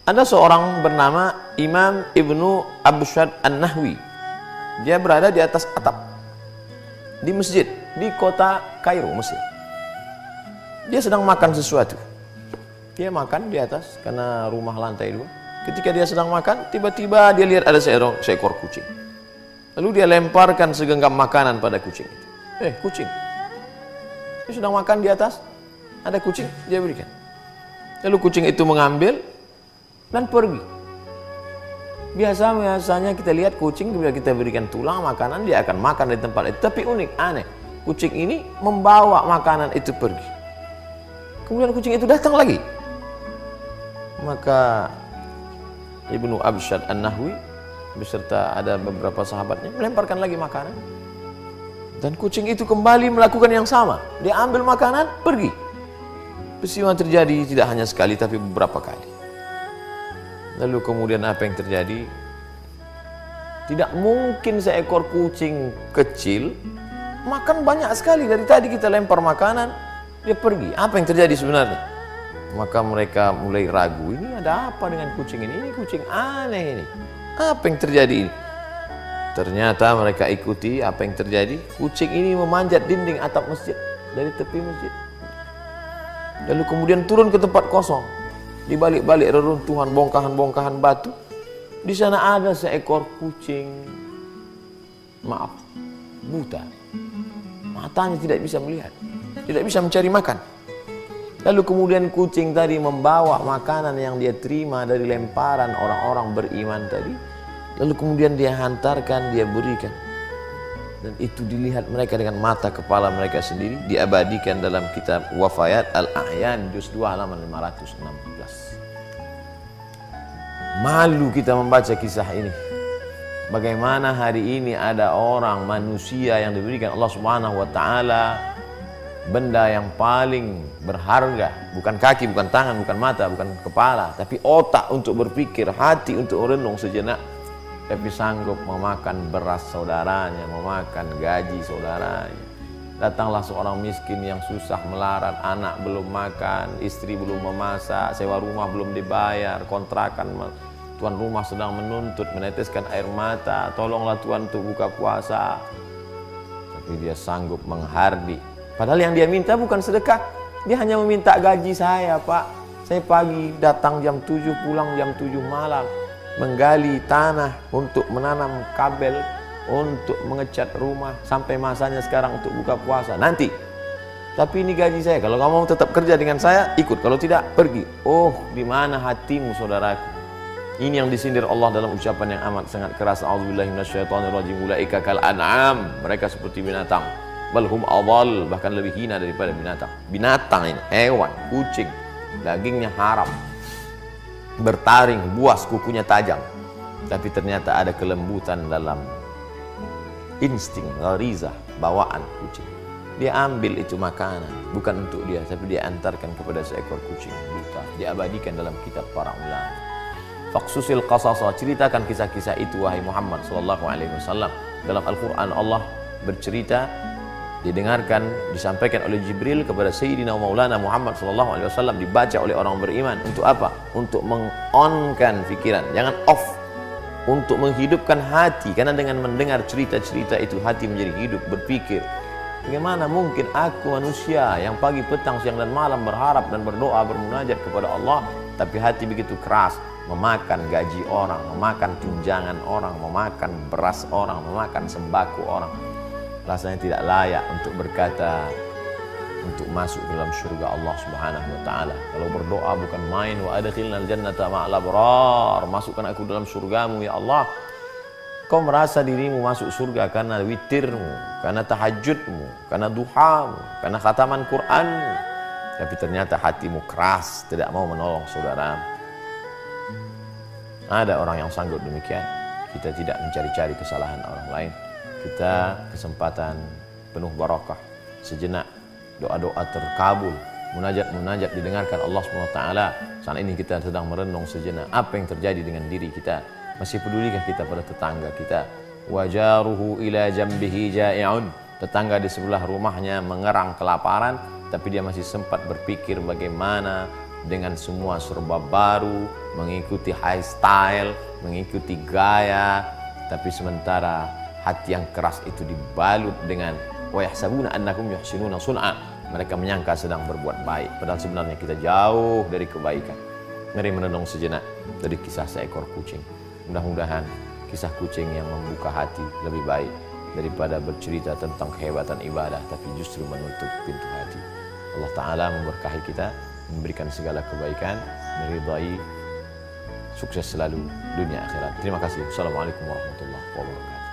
Ada seorang bernama Imam Ibnu Abshad An-Nahwi. Dia berada di atas atap di masjid di kota Kairo, Mesir. Dia sedang makan sesuatu. Dia makan di atas karena rumah lantai 2. Ketika dia sedang makan, tiba-tiba dia lihat ada seekor kucing. Lalu dia lemparkan segenggam makanan pada kucing itu. Kucing. Dia sedang makan di atas, ada kucing, dia berikan. Lalu kucing itu mengambil dan pergi. Biasanya kita lihat kucing, bila kita berikan tulang makanan, dia akan makan di tempat itu. Tapi unik, aneh, kucing ini membawa makanan itu pergi. Kemudian kucing itu datang lagi. Maka Ibnu Abshad An-Nahwi beserta ada beberapa sahabatnya melemparkan lagi makanan, dan kucing itu kembali melakukan yang sama. Dia ambil makanan, pergi. Peristiwa terjadi tidak hanya sekali tapi beberapa kali. Lalu kemudian apa yang terjadi? Tidak mungkin seekor kucing kecil makan banyak sekali. Dari tadi kita lempar makanan, dia pergi. Apa yang terjadi sebenarnya? Maka mereka mulai ragu, ini ada apa dengan kucing ini? Ini kucing aneh ini. Apa yang terjadi ini? Ternyata mereka ikuti apa yang terjadi. Kucing ini memanjat dinding atap masjid, dari tepi masjid. Lalu kemudian turun ke tempat kosong. Di balik-balik reruntuhan, bongkahan-bongkahan batu, di sana ada seekor kucing, buta. Matanya tidak bisa melihat, tidak bisa mencari makan. Lalu kemudian kucing tadi membawa makanan yang dia terima dari lemparan orang-orang beriman tadi. Lalu kemudian dia hantarkan, dia berikan. Dan itu dilihat mereka dengan mata kepala mereka sendiri. Diabadikan dalam kitab Wafayat Al-A'yan juz 2 halaman 516. Malu kita membaca kisah ini. Bagaimana hari ini ada orang manusia yang diberikan Allah Subhanahu wa taala benda yang paling berharga, bukan kaki, bukan tangan, bukan mata, bukan kepala, tapi otak untuk berpikir, hati untuk merenung sejenak, tapi sanggup memakan beras saudaranya, memakan gaji saudaranya. Datanglah seorang miskin yang susah melarat, anak belum makan, istri belum memasak, sewa rumah belum dibayar, kontrakan tuan rumah sedang menuntut, meneteskan air mata, tolonglah Tuhan untuk buka puasa. Tapi dia sanggup menghardi. Padahal yang dia minta bukan sedekah, dia hanya meminta gaji saya, Pak. Saya pagi datang jam 7, pulang jam 7 malam, menggali tanah untuk menanam kabel, untuk mengecat rumah, sampai masanya sekarang untuk buka puasa. Nanti, tapi ini gaji saya. Kalau kamu mau tetap kerja dengan saya, ikut. Kalau tidak, pergi. Oh, di mana hatimu, saudaraku? Ini yang disindir Allah dalam ucapan yang amat sangat keras. A'udzubillahi minasyaitonirrajim. Ulaika kal an'am. Mereka seperti binatang. Balhum adall, bahkan lebih hina daripada binatang. Binatang ini, hewan, kucing, dagingnya haram, bertaring, buas, kukunya tajam. Tapi ternyata ada kelembutan dalam insting, gharizah, bawaan kucing. Dia ambil itu makanan, bukan untuk dia, tapi dia antarkan kepada seekor kucing buta. Diabadikan dalam kitab para ulama. Faqsusil qasasa, ceritakan kisah-kisah itu wahai Muhammad sallallahu alaihi wasallam. Dalam Al-Qur'an Allah bercerita, didengarkan, disampaikan oleh Jibril kepada Sayyidina Maulana Muhammad sallallahu alaihi wasallam, dibaca oleh orang beriman. Untuk apa? Untuk meng-on-kan pikiran, jangan off. Untuk menghidupkan hati, karena dengan mendengar cerita-cerita itu hati menjadi hidup, berpikir. Bagaimana mungkin aku manusia yang pagi, petang, siang dan malam berharap dan berdoa, bermunajat kepada Allah, tapi hati begitu keras, memakan gaji orang, memakan tunjangan orang, memakan beras orang, memakan sembako orang. Rasanya tidak layak untuk berkata, untuk masuk dalam surga Allah Subhanahu wa taala. Kalau berdoa bukan main, wa adkhilnal jannata ma'al abrar, masukkan aku dalam surgamu ya Allah. Kau merasa dirimu masuk surga karena witirmu, karena tahajudmu, karena duhamu, karena khataman Qur'anmu. Tapi ternyata hatimu keras, tidak mau menolong saudaramu. Ada orang yang sanggup demikian. Kita tidak mencari-cari kesalahan orang lain. Kita kesempatan penuh barakah, sejenak doa-doa terkabul, munajat-munajat didengarkan Allah SWT. Saat ini kita sedang merenung sejenak, apa yang terjadi dengan diri kita? Masih pedulikah kita pada tetangga kita? Wajaruhu ila jambihi ja'i'un, tetangga di sebelah rumahnya mengerang kelaparan, tapi dia masih sempat berpikir bagaimana dengan semua serba baru, mengikuti high style, mengikuti gaya, tapi sementara hati yang keras itu dibalut dengan wa yahsabuna annakum yuhsinuna sun'a. Mereka menyangka sedang berbuat baik, padahal sebenarnya kita jauh dari kebaikan. Mari merenung sejenak dari kisah seekor kucing. Mudah-mudahan kisah kucing yang membuka hati lebih baik daripada bercerita tentang kehebatan ibadah tapi justru menutup pintu hati. Allah Ta'ala memberkahi kita, memberikan segala kebaikan, meridai, sukses selalu dunia akhirat. Terima kasih. Assalamualaikum warahmatullahi wabarakatuh.